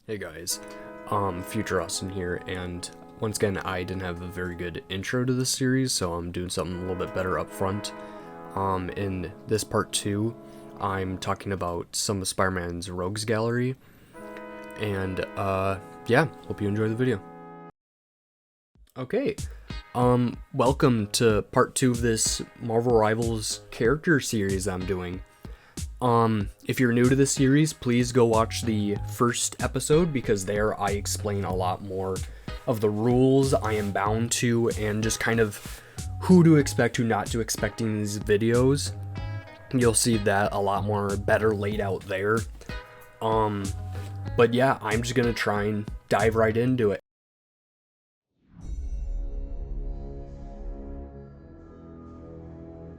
Hey guys, Future Austin here, and once again, I didn't have a very good intro to this series, so I'm doing something a little bit better up front. In this part 2, I'm talking about some of Spider-Man's Rogues Gallery, and, yeah, hope you enjoy the video. Okay, welcome to part 2 of this Marvel Rivals character series I'm doing. If you're new to this series, please go watch the first episode because there I explain a lot more of the rules I am bound to and just kind of who to expect, who not to expect in these videos. You'll see that a lot more better laid out there. But yeah, I'm just gonna try and dive right into it.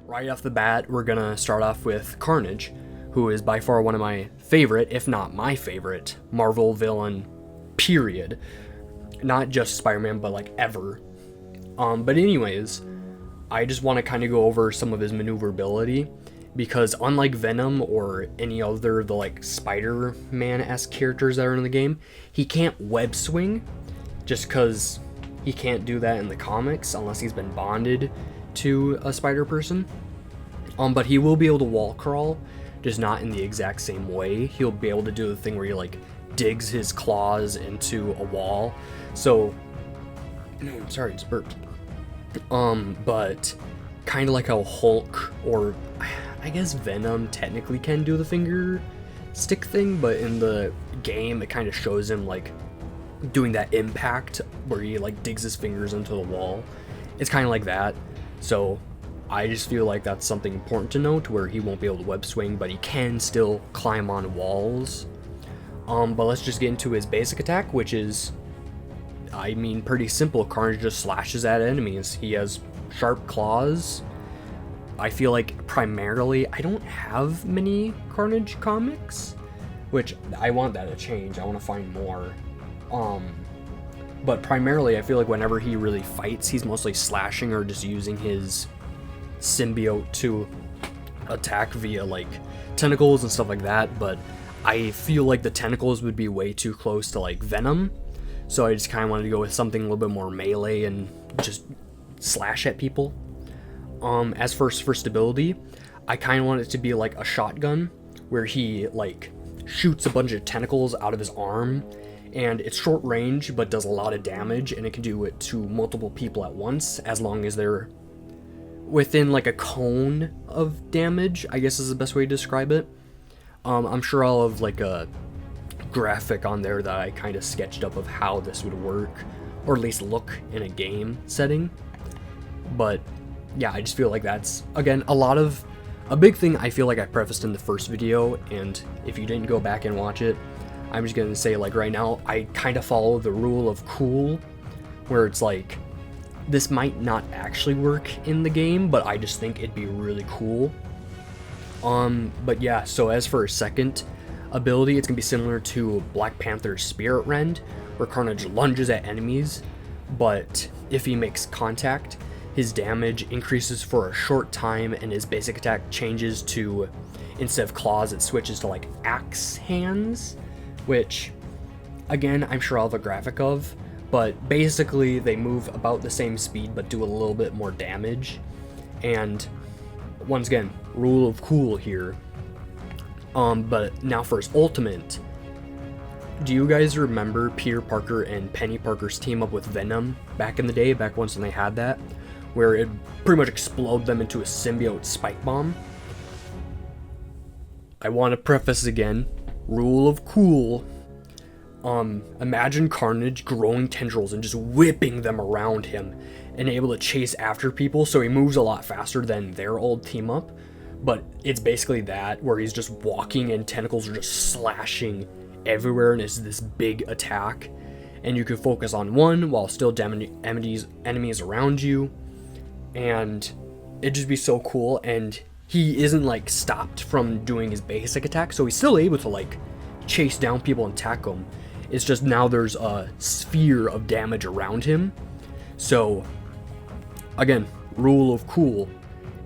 Right off the bat, we're gonna start off with Carnage, who is by far one of my favorite, if not my favorite, Marvel villain, period. Not just Spider-Man, but like ever. But anyways, I just want to kind of go over some of his maneuverability, because unlike Venom or any other of the like Spider-Man-esque characters that are in the game, he can't web swing, just because he can't do that in the comics unless he's been bonded to a spider person. But he will be able to wall crawl, just not in the exact same way. He'll be able to do the thing where he like digs his claws into a wall. So, sorry, it's burped. But kind of like how Hulk or I guess Venom technically can do the finger stick thing, but in the game it kind of shows him like doing that impact where he like digs his fingers into the wall. It's kind of like that. So I just feel like that's something important to note, where he won't be able to web swing, but he can still climb on walls. But let's just get into his basic attack, which is, I mean, pretty simple. Carnage just slashes at enemies. He has sharp claws. I feel like primarily, I don't have many Carnage comics, which I want that to change. I want to find more. But primarily, I feel like whenever he really fights, he's mostly slashing or just using his symbiote to attack via like tentacles and stuff like that. But I feel like the tentacles would be way too close to like Venom, so I just kind of wanted to go with something a little bit more melee and just slash at people. As for stability, I kind of want it to be like a shotgun, where he like shoots a bunch of tentacles out of his arm, and it's short range but does a lot of damage, and it can do it to multiple people at once as long as they're within like a cone of damage, I guess is the best way to describe it. I'm sure I'll have like a graphic on there that I kind of sketched up of how this would work, or at least look in a game setting. But yeah, I just feel like that's, again, a big thing I feel like I prefaced in the first video, and if you didn't go back and watch it, I'm just gonna say, like, right now, I kind of follow the rule of cool, where it's like, this might not actually work in the game, but I just think it'd be really cool. But yeah, so as for his second ability, it's gonna be similar to Black Panther's Spirit Rend, where Carnage lunges at enemies, but if he makes contact, his damage increases for a short time, and his basic attack changes to, instead of claws, it switches to like axe hands, which, again, I'm sure I'll have a graphic of, but basically they move about the same speed but do a little bit more damage. And once again, rule of cool here. But now for his ultimate, do you guys remember Peter Parker and Penny Parker's team up with Venom back in the day, back once when they had that, where it pretty much explode them into a symbiote spike bomb? I want to preface again, rule of cool. Imagine Carnage growing tendrils and just whipping them around him and able to chase after people, so he moves a lot faster than their old team up. But it's basically that, where he's just walking and tentacles are just slashing everywhere, and it's this big attack, and you can focus on one while still damaging enemies around you, and it'd just be so cool. And he isn't like stopped from doing his basic attack, so he's still able to like chase down people and attack them. It's just now there's a sphere of damage around him. So again, rule of cool.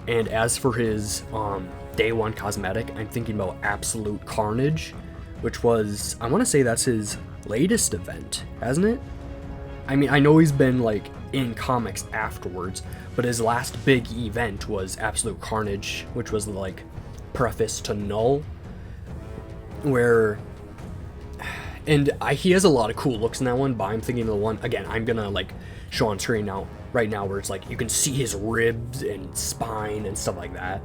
And as for his day one cosmetic, I'm thinking about Absolute Carnage, which was, I want to say that's his latest event, hasn't it? I mean, I know he's been like in comics afterwards, but his last big event was Absolute Carnage, which was like preface to Null, where, and he has a lot of cool looks in that one, but I'm thinking of the one, again, I'm gonna like show on screen now, right now, where it's like you can see his ribs and spine and stuff like that.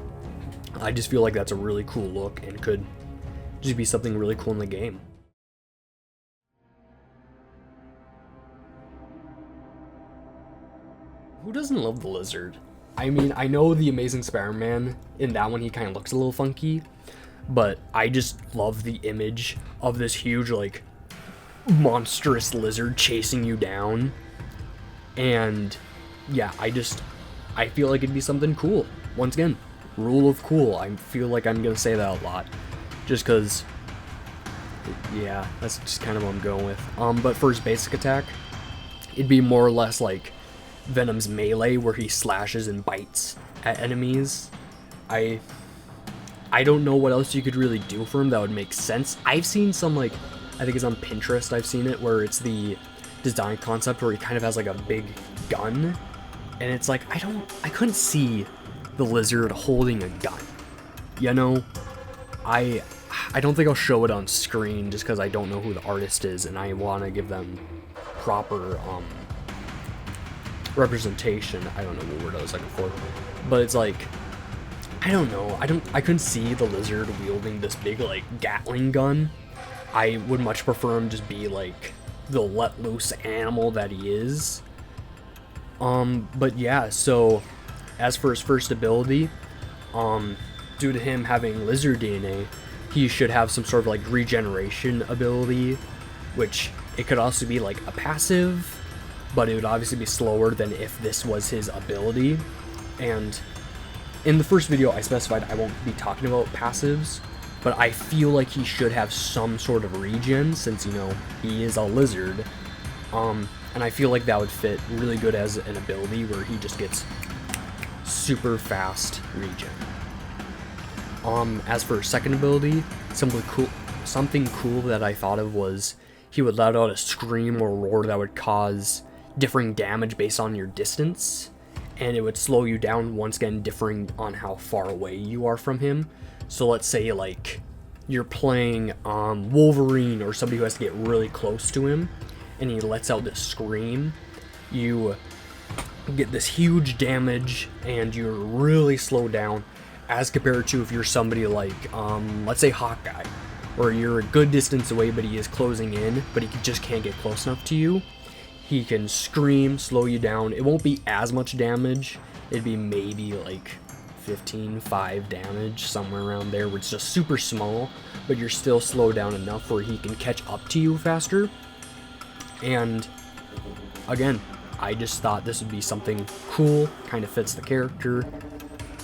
I just feel like that's a really cool look and could just be something really cool in the game. Who doesn't love the Lizard? I mean, I know the Amazing Spider-Man, in that one he kind of looks a little funky, but I just love the image of this huge, like, monstrous lizard chasing you down. And yeah, I feel like it'd be something cool. Once again, rule of cool. I feel like I'm gonna say that a lot, just because, yeah, that's just kind of what I'm going with. But for his basic attack, it'd be more or less like Venom's melee, where he slashes and bites at enemies. I don't know what else you could really do for him that would make sense. I've seen some, like, I think it's on Pinterest, I've seen it, where it's the design concept where he kind of has like a big gun, and it's like, I couldn't see the Lizard holding a gun, you know? I don't think I'll show it on screen just because I don't know who the artist is, and I want to give them proper representation. I don't know what word I was looking for, but it's like, I don't know, I couldn't see the Lizard wielding this big, like, Gatling gun. I would much prefer him just be like the let loose animal that he is. But yeah, so as for his first ability, due to him having lizard DNA, he should have some sort of like regeneration ability, which it could also be like a passive, but it would obviously be slower than if this was his ability. And in the first video I specified I won't be talking about passives, but I feel like he should have some sort of regen, since, you know, he is a lizard. And I feel like that would fit really good as an ability where he just gets super fast regen. As for second ability, something cool that I thought of was he would let out a scream or roar that would cause differing damage based on your distance, and it would slow you down, once again differing on how far away you are from him. So let's say like you're playing Wolverine or somebody who has to get really close to him, and he lets out this scream, you get this huge damage and you're really slowed down, as compared to if you're somebody like let's say Hawkeye, where you're a good distance away but he is closing in, but he just can't get close enough to you. He can scream, slow you down. It won't be as much damage. It'd be maybe like 15-5 damage, somewhere around there, where it's just super small, but you're still slowed down enough where he can catch up to you faster. And again, I just thought this would be something cool, kind of fits the character.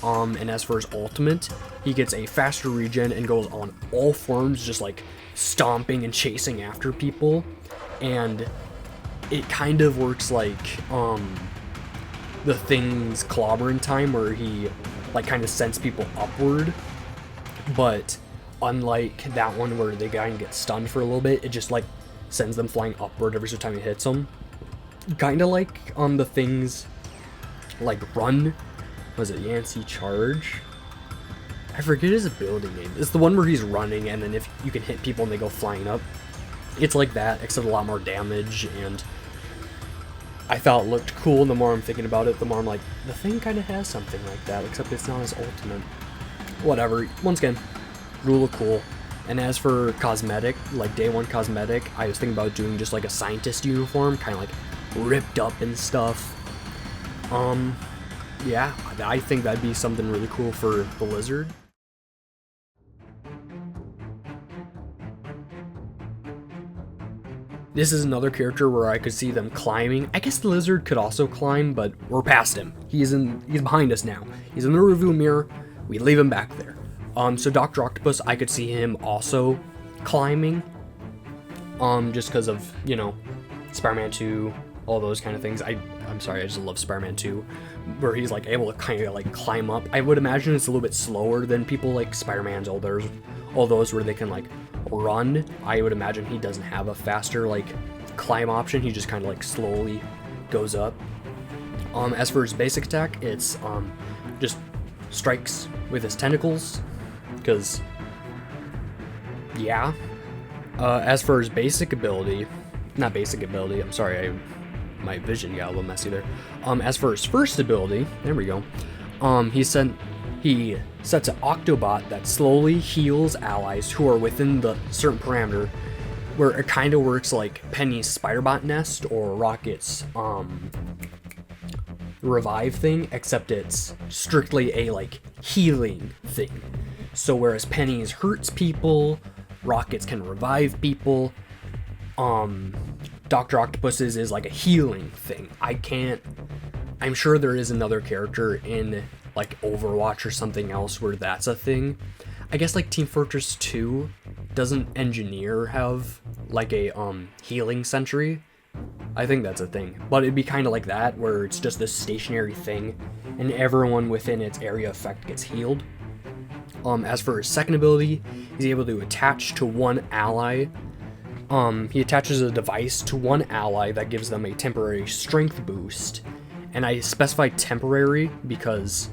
And as for his ultimate, he gets a faster regen and goes on all forms, just like stomping and chasing after people. And it kind of works like the Thing's clobbering time, where he like kind of sends people upward, but unlike that one where the guy can get stunned for a little bit, it just like sends them flying upward every single time he hits them. Kind of like on the Thing's like run, was it Yancey Charge? I forget his ability name. It's the one where he's running and then if you can hit people and they go flying up. It's like that, except a lot more damage, and I thought it looked cool. And the more I'm thinking about it, the more I'm like, the Thing kind of has something like that, except it's not his ultimate. Whatever. Once again, rule of cool. And as for cosmetic, like day one cosmetic, I was thinking about doing just like a scientist uniform, kind of like ripped up and stuff. Yeah, I think that'd be something really cool for the Lizard. This is another character where I could see them climbing. I guess the Lizard could also climb, but we're past him. He's behind us now. He's in the rearview mirror. We leave him back there. So Dr. Octopus, I could see him also climbing. Just because of, you know, Spider-Man 2, all those kind of things. I'm sorry, I just love Spider-Man 2, where he's like able to kind of like climb up. I would imagine it's a little bit slower than people like Spider-Man's, all those where they can like run, I would imagine he doesn't have a faster like climb option. He just kind of like slowly goes up. As for his basic attack, it's just strikes with his tentacles, because yeah. As for his basic ability, not basic ability, I'm sorry, my vision got a little messy there. As for his first ability, there we go. He sets an Octobot that slowly heals allies who are within the certain parameter, where it kind of works like Penny's Spider-Bot Nest or Rocket's revive thing, except it's strictly a like healing thing. So whereas Penny's hurts people, Rockets can revive people, Dr. Octopus's is like a healing thing. I'm sure there is another character in like Overwatch or something else where that's a thing. I guess like Team Fortress 2, doesn't Engineer have like a healing sentry? I think that's a thing, but it'd be kind of like that, where it's just this stationary thing and everyone within its area effect gets healed. As for his second ability, he's able to attach to one ally. He attaches a device to one ally that gives them a temporary strength boost, and I specified temporary because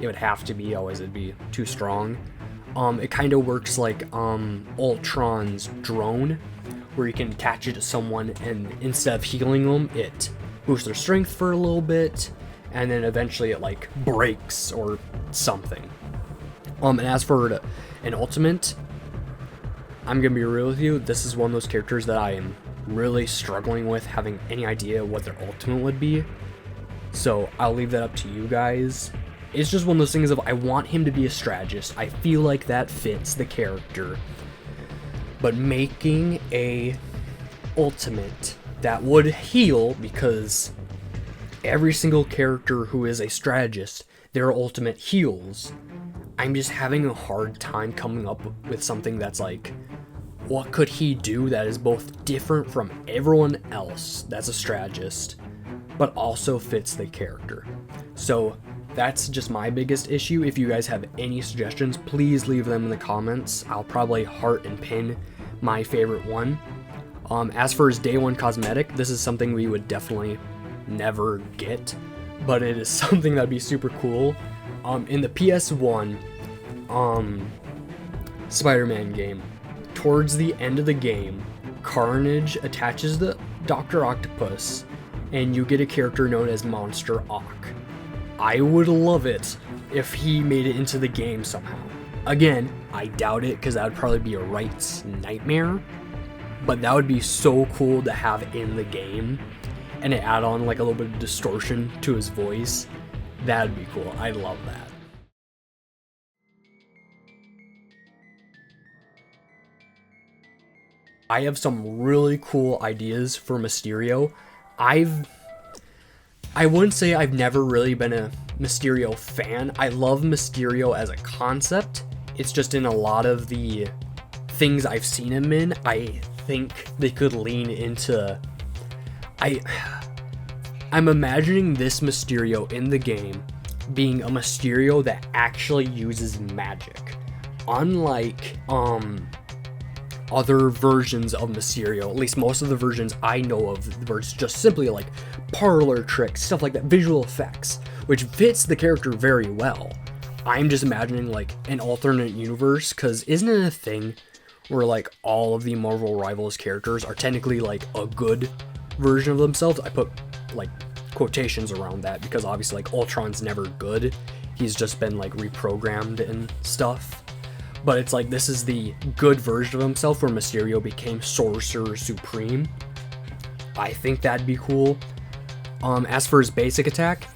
it would have to be, otherwise it'd be too strong. It kind of works like Ultron's drone, where you can attach it to someone and instead of healing them, it boosts their strength for a little bit, and then eventually it like breaks or something. And as for an ultimate, I'm gonna be real with you, this is one of those characters that I am really struggling with having any idea what their ultimate would be. So I'll leave that up to you guys. It's just one of those things of I want him to be a strategist. I feel like that fits the character. But making a ultimate that would heal, because every single character who is a strategist, their ultimate heals. I'm just having a hard time coming up with something that's like, what could he do that is both different from everyone else that's a strategist, but also fits the character. So that's just my biggest issue. If you guys have any suggestions, please leave them in the comments. I'll probably heart and pin my favorite one. As for his day one cosmetic, this is something we would definitely never get, but it is something that'd be super cool. In the PS1 Spider-Man game, towards the end of the game, Carnage attaches the Dr. Octopus, and you get a character known as Monster Ock. I would love it if he made it into the game somehow. Again, I doubt it, because that would probably be a Wright's nightmare, but that would be so cool to have in the game, and it add on like a little bit of distortion to his voice. That'd be cool. I'd love that. I have some really cool ideas for Mysterio. I wouldn't say I've never really been a Mysterio fan. I love Mysterio as a concept. It's just in a lot of the things I've seen him in, I think they could lean into... I'm imagining this Mysterio in the game being a Mysterio that actually uses magic. Unlike other versions of Mysterio, at least most of the versions I know of, where it's just simply like parlor tricks, stuff like that, visual effects, which fits the character very well. I'm just imagining like an alternate universe, because isn't it a thing where like all of the Marvel Rivals characters are technically like a good version of themselves? I put like quotations around that because obviously like Ultron's never good. He's just been like reprogrammed and stuff. But it's like this is the good version of himself where Mysterio became Sorcerer Supreme. I think that'd be cool. As for his basic attack,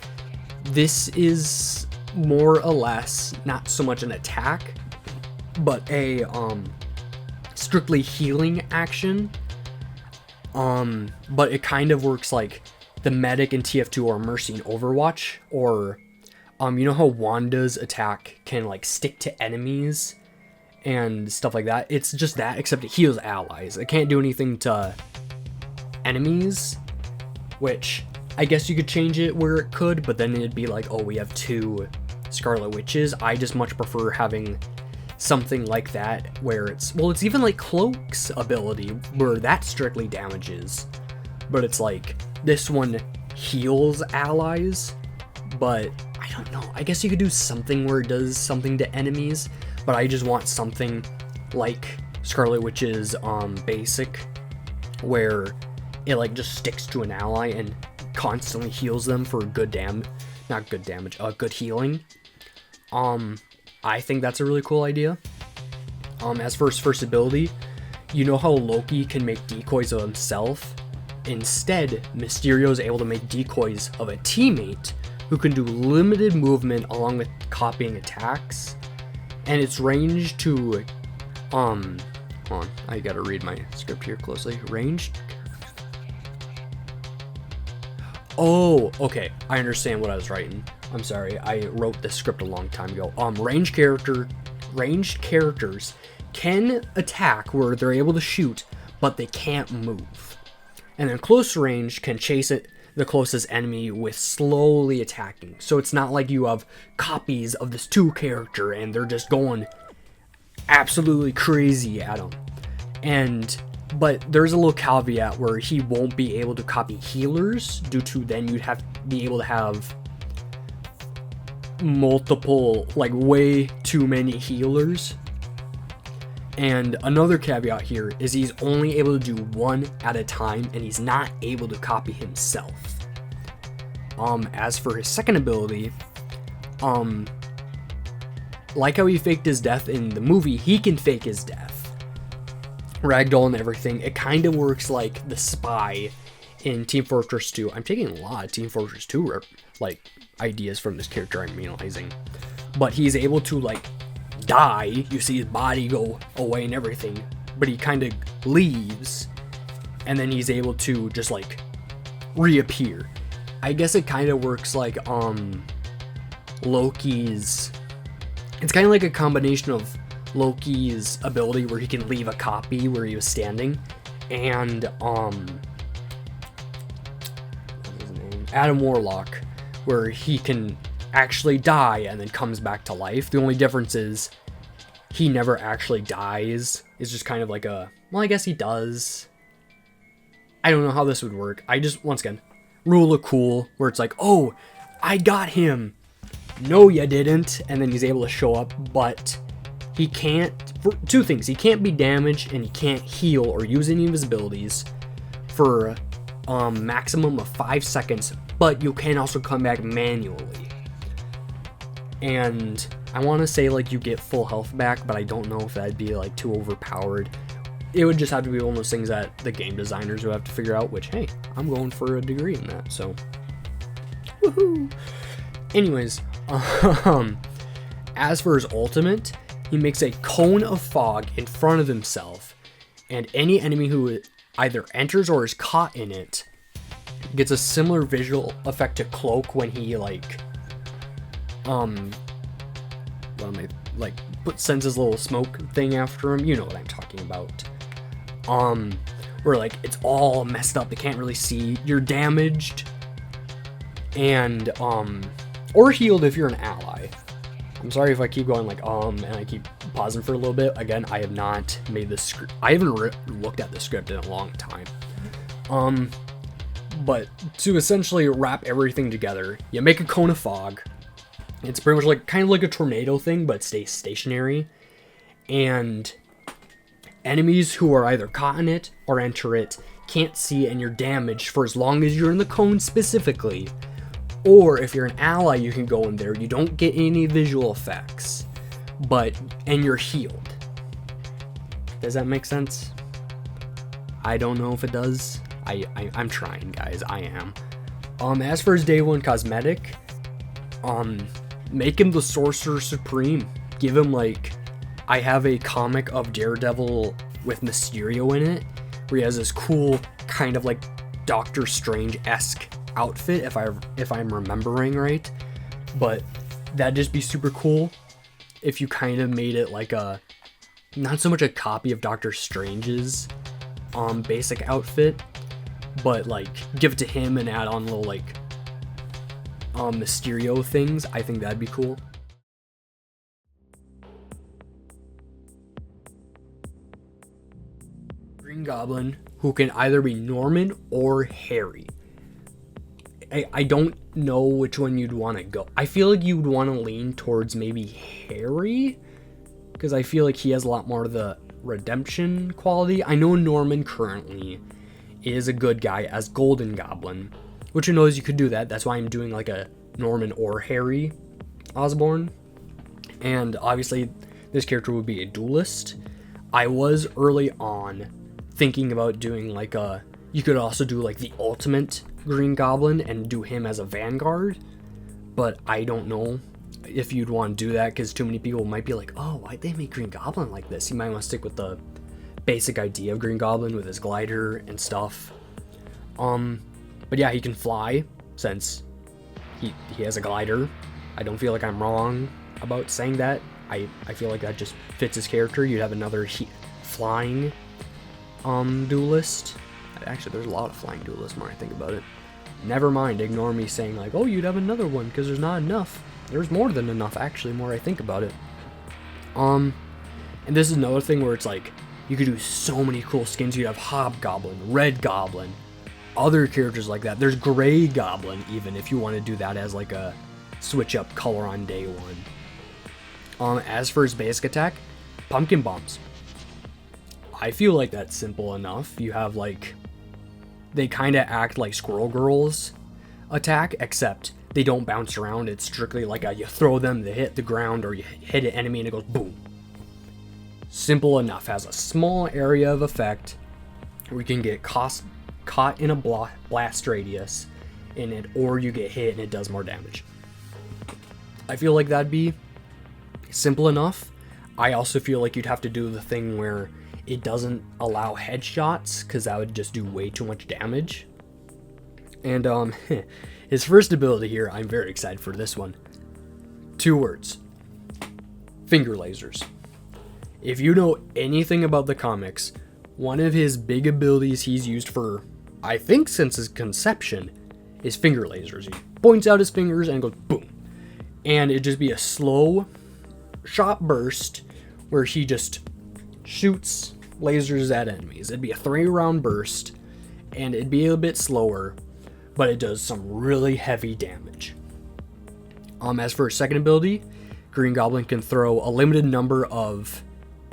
this is more or less not so much an attack, but a strictly healing action. But it kind of works like the Medic in TF2 or Mercy in Overwatch, or you know how Wanda's attack can like stick to enemies and stuff like that? It's just that, except it heals allies. It can't do anything to enemies, which I guess you could change it where it could, but then it'd be like, oh, we have two Scarlet Witches. I just much prefer having something like that where it's, well, it's even like Cloak's ability where that strictly damages, but it's like this one heals allies. But I don't know, I guess you could do something where it does something to enemies, but I just want something like Scarlet Witch's basic, where it like just sticks to an ally and constantly heals them for good good healing. I think that's a really cool idea. As for his first ability, you know how Loki can make decoys of himself? Instead, Mysterio is able to make decoys of a teammate who can do limited movement along with copying attacks. And it's ranged to, hold on, I gotta read my script here closely. Ranged? Oh, okay, I understand what I was writing. I'm sorry, I wrote this script a long time ago. Ranged characters can attack where they're able to shoot, but they can't move. And then close range can chase the closest enemy with slowly attacking. So it's not like you have copies of this 2 character and they're just going absolutely crazy at him. But there's a little caveat where he won't be able to copy healers, due to then you'd have to be able to have multiple, like way too many healers. And another caveat here is he's only able to do 1 at a time, and he's not able to copy himself. As for his second ability, like how he faked his death in the movie, he can fake his death. Ragdoll and everything. It kind of works like the spy in Team Fortress 2. I'm taking a lot of Team Fortress 2 like ideas from this character I'm realizing. But he's able to like die, you see his body go away and everything, but he kind of leaves, and then he's able to just like reappear. I guess it kind of works like Loki's, it's kind of like a combination of Loki's ability where he can leave a copy where he was standing, and what's his name? Adam Warlock, where he can actually die and then comes back to life. The only difference is he never actually dies. It's just kind of like a, well, I guess he does. I don't know how this would work. I just, once again, rule of cool, where it's like, oh, I got him. No, you didn't. And then he's able to show up, but he can't, for 2 things. He can't be damaged, and he can't heal or use any of his abilities for maximum of 5 seconds, but you can also come back manually. And I want to say like you get full health back, but I don't know if that'd be like too overpowered. It would just have to be one of those things that the game designers would have to figure out, which, hey, I'm going for a degree in that, so woohoo. Anyways, as for his ultimate, he makes a cone of fog in front of himself, and any enemy who either enters or is caught in it gets a similar visual effect to Cloak when he sends his little smoke thing after him. You know what I'm talking about. Where like it's all messed up, they can't really see, you're damaged, and or healed if you're an ally. I'm sorry if I keep going like and I keep pausing for a little bit. Again, I have not made this script. I haven't looked at the script in a long time. But to essentially wrap everything together, you make a cone of fog. It's pretty much like kind of like a tornado thing, but it stays stationary. And enemies who are either caught in it or enter it can't see, and you're damaged for as long as you're in the cone specifically. Or if you're an ally, you can go in there. You don't get any visual effects, and you're healed. Does that make sense? I don't know if it does. I'm trying, guys. I am. As for his day 1 cosmetic, make him the Sorcerer Supreme. Give him like, I have a comic of Daredevil with Mysterio in it, where he has this cool kind of like Doctor Strange-esque outfit, if I'm remembering right. But that'd just be super cool if you kind of made it like a, not so much a copy of Doctor Strange's basic outfit, but like give it to him and add on little like Mysterio things. I think that'd be cool. Goblin who can either be Norman or Harry. I don't know which one you'd want to go. I feel like you'd want to lean towards maybe Harry, because I feel like he has a lot more of the redemption quality. I know Norman currently is a good guy as Golden Goblin, which who knows, you could do that. That's why I'm doing like a Norman or Harry Osborn. And obviously this character would be a duelist. I was early on thinking about doing like you could also do like the ultimate Green Goblin and do him as a Vanguard, but I don't know if you'd want to do that, because too many people might be like, oh, why'd they make Green Goblin like this? You might want to stick with the basic idea of Green Goblin with his glider and stuff. But yeah, he can fly, since he has a glider. I don't feel like I'm wrong about saying that. I feel like that just fits his character. You'd have another flying duelist. Actually, there's a lot of flying duelists when I think about it. Never mind, ignore me saying like, oh, you'd have another one, because there's not enough. There's more than enough, actually, more I think about it. And this is another thing where it's like, you could do so many cool skins. You'd have Hobgoblin, Red Goblin, other characters like that. There's Gray Goblin, even, if you want to do that as like a switch up color on day one. As for his basic attack, Pumpkin Bombs. I feel like that's simple enough. You have like, they kind of act like Squirrel Girl's attack, except they don't bounce around. It's strictly like you throw them, they hit the ground, or you hit an enemy and it goes boom. Simple enough. Has a small area of effect where you can get caught in a blast radius in it, or you get hit and it does more damage. I feel like that'd be simple enough. I also feel like you'd have to do the thing where it doesn't allow headshots, because that would just do way too much damage. And his first ability here, I'm very excited for this one. 2 words. Finger lasers. If you know anything about the comics, one of his big abilities he's used for, I think since his conception, is finger lasers. He points out his fingers and goes boom. And it'd just be a slow shot burst where he just shoots lasers at enemies. It'd be a 3-round burst, and it'd be a bit slower, but it does some really heavy damage. As for his second ability, Green Goblin can throw a limited number of,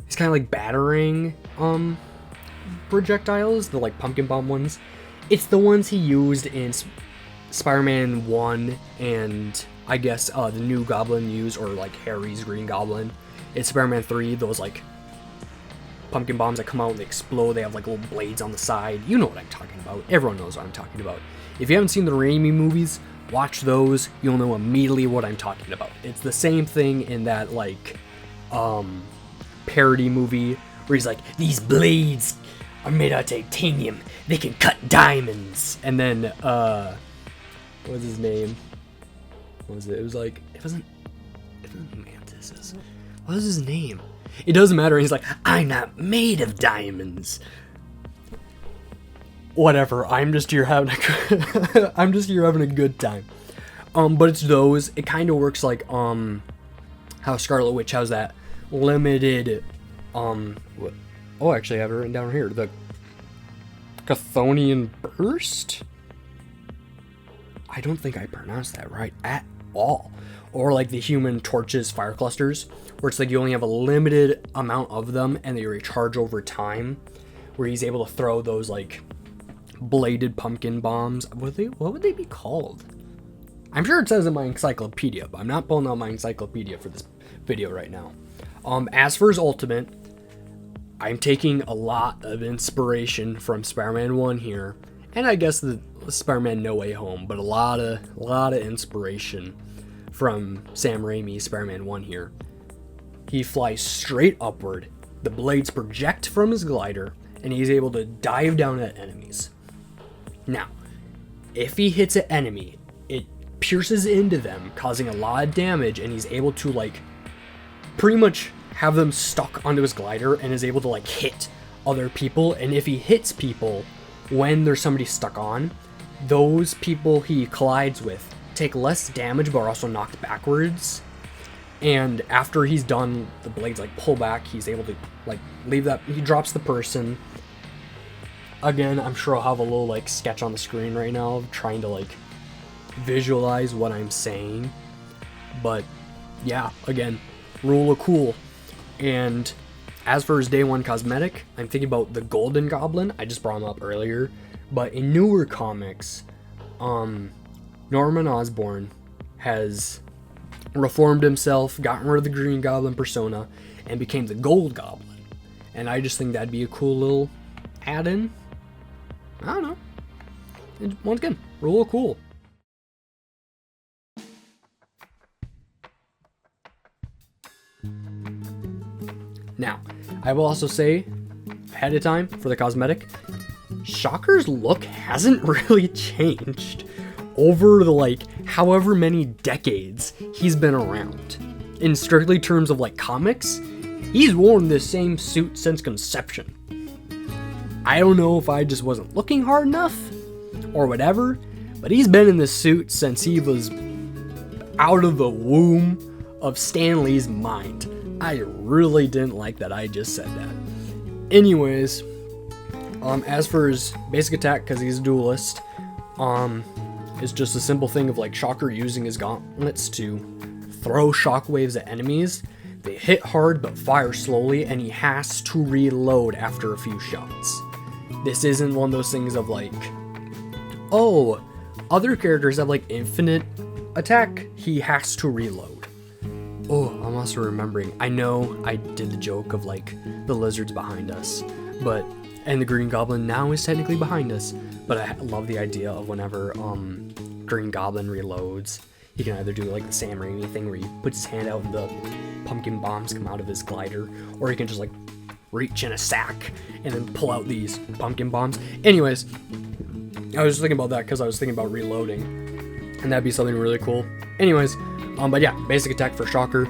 it's kind of like battering projectiles, the like pumpkin bomb ones. It's the ones he used in Spider-Man 1, and I guess the new Goblin used, or like Harry's Green Goblin. It's Spider-Man 3, those like pumpkin bombs that come out and they explode. They have like little blades on the side. You know what I'm talking about. Everyone knows what I'm talking about. If you haven't seen the Raimi movies, watch those. You'll know immediately what I'm talking about. It's the same thing in that like parody movie where he's like, these blades are made out of titanium. They can cut diamonds. And then what's his name? What was it? It was like, it wasn't Mantis. What was his name? It doesn't matter. He's like, I'm not made of diamonds. Whatever. I'm just here having a good time. But it's those. It kind of works like how Scarlet Witch has that limited actually I have it written down here. The Chthonian Burst? I don't think I pronounced that right at all. Or like the Human Torch's fire clusters, where it's like you only have a limited amount of them and they recharge over time, where he's able to throw those like bladed pumpkin bombs. What would they be called? I'm sure it says in my encyclopedia, but I'm not pulling out my encyclopedia for this video right now. As for his ultimate, I'm taking a lot of inspiration from Spider-Man 1 here, and I guess the Spider-Man No Way Home, but a lot of inspiration from Sam Raimi's Spider-Man 1 here. He flies straight upward, the blades project from his glider, and he's able to dive down at enemies. Now, if he hits an enemy, it pierces into them, causing a lot of damage, and he's able to like pretty much have them stuck onto his glider and is able to like hit other people. And if he hits people when there's somebody stuck on, those people he collides with take less damage but are also knocked backwards. And after he's done, the blades like pull back, he's able to like leave that, he drops the person, Again, I'm sure I'll have a little like sketch on the screen right now of trying to like visualize what I'm saying. But yeah, again, rule of cool. And as for his day one cosmetic, I'm thinking about the Golden Goblin. I just brought him up earlier. But in newer comics, Norman Osborn has reformed himself, gotten rid of the Green Goblin persona, and became the Gold Goblin. And I just think that'd be a cool little add-in. I don't know. And once again, rule of cool. Now, I will also say, ahead of time, for the cosmetic, Shocker's look hasn't really changed over the, like, however many decades he's been around. In strictly terms of, like, comics, he's worn this same suit since conception. I don't know if I just wasn't looking hard enough, or whatever, but he's been in this suit since he was out of the womb of Stan Lee's mind. I really didn't like that I just said that. Anyways, as for his basic attack, because he's a duelist, it's just a simple thing of like Shocker using his gauntlets to throw shockwaves at enemies. They hit hard but fire slowly, and he has to reload after a few shots. This isn't one of those things of like, oh, other characters have like infinite attack. He has to reload. Oh, I'm also remembering. I know I did the joke of like the lizards behind us, and the Green Goblin now is technically behind us. But I love the idea of whenever Green Goblin reloads, he can either do like the Sam Raimi thing where he puts his hand out and the pumpkin bombs come out of his glider, or he can just like reach in a sack and then pull out these pumpkin bombs. Anyways, I was just thinking about that because I was thinking about reloading, and that'd be something really cool. Anyways, but yeah, basic attack for Shocker,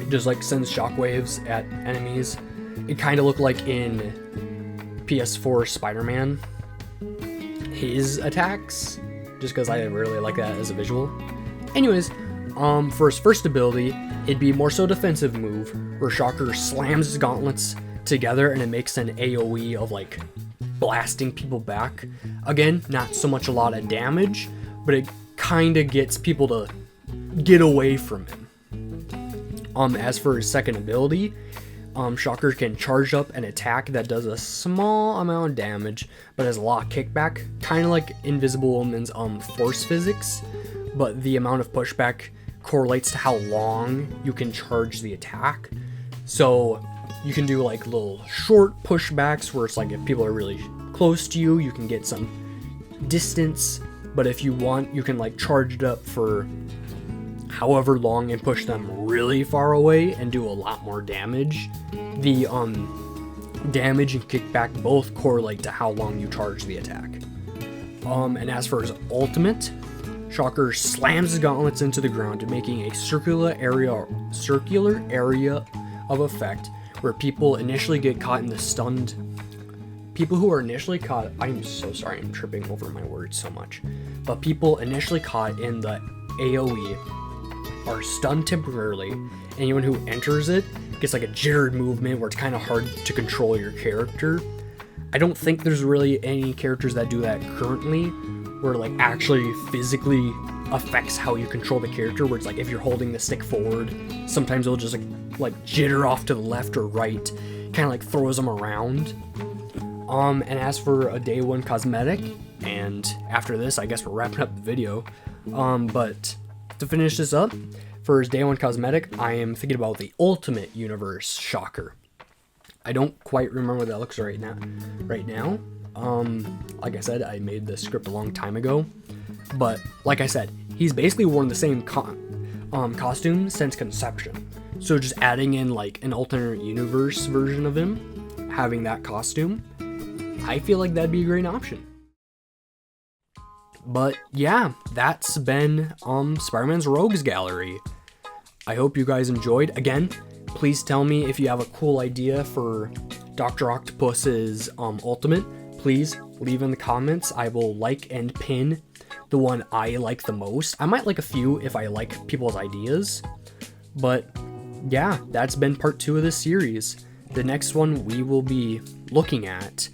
just like sends shockwaves at enemies. It kind of looked like in PS4 Spider-Man, his attacks, just because I really like that as a visual. Anyways, for his first ability, it'd be more so defensive move, where Shocker slams his gauntlets together and it makes an AoE of like blasting people back. Again, not so much a lot of damage, but it kind of gets people to get away from him. As for his second ability, Shocker can charge up an attack that does a small amount of damage, but has a lot of kickback, kind of like Invisible Woman's force physics, but the amount of pushback correlates to how long you can charge the attack. So you can do like little short pushbacks where it's like if people are really close to you, you can get some distance, but if you want, you can like charge it up for however long and push them really far away and do a lot more damage. The damage and kickback both correlate to how long you charge the attack. And as for his ultimate, Shocker slams his gauntlets into the ground, making a circular area of effect where people initially get caught in the stunned. People who are initially caught, I'm so sorry, I'm tripping over my words so much, but people initially caught in the AoE are stunned temporarily. Anyone who enters it gets like a jittered movement where it's kind of hard to control your character. I don't think there's really any characters that do that currently, where it like actually physically affects how you control the character, where it's like if you're holding the stick forward, sometimes it'll just like jitter off to the left or right, kind of like throws them around. And as for a day one cosmetic, and after this I guess we're wrapping up the video, but to finish this up, for his day one cosmetic, I am thinking about the Ultimate Universe Shocker. I don't quite remember what that looks right now. Like I said, I made the script a long time ago, but like I said, he's basically worn the same costume since conception. So just adding in like an alternate universe version of him, having that costume, I feel like that'd be a great option. But yeah, that's been Spider-Man's Rogues Gallery. I hope you guys enjoyed. Again, please tell me if you have a cool idea for Dr. Octopus's Ultimate. Please leave in the comments. I will like and pin the one I like the most. I might like a few if I like people's ideas. But yeah, that's been part 2 of this series. The next one we will be looking at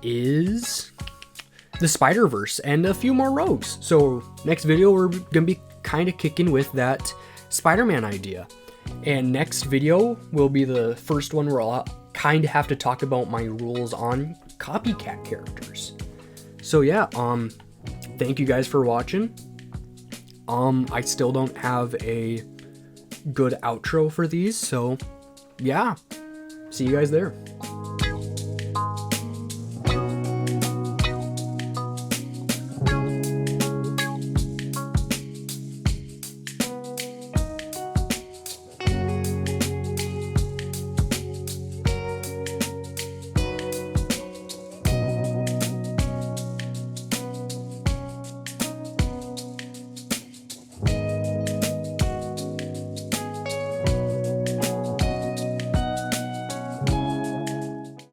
is the Spider-Verse and a few more rogues. So next video, we're gonna be kind of kicking with that Spider-Man idea. And next video will be the first one where I'll kind of have to talk about my rules on copycat characters. So yeah, thank you guys for watching. I still don't have a good outro for these, so yeah, see you guys there.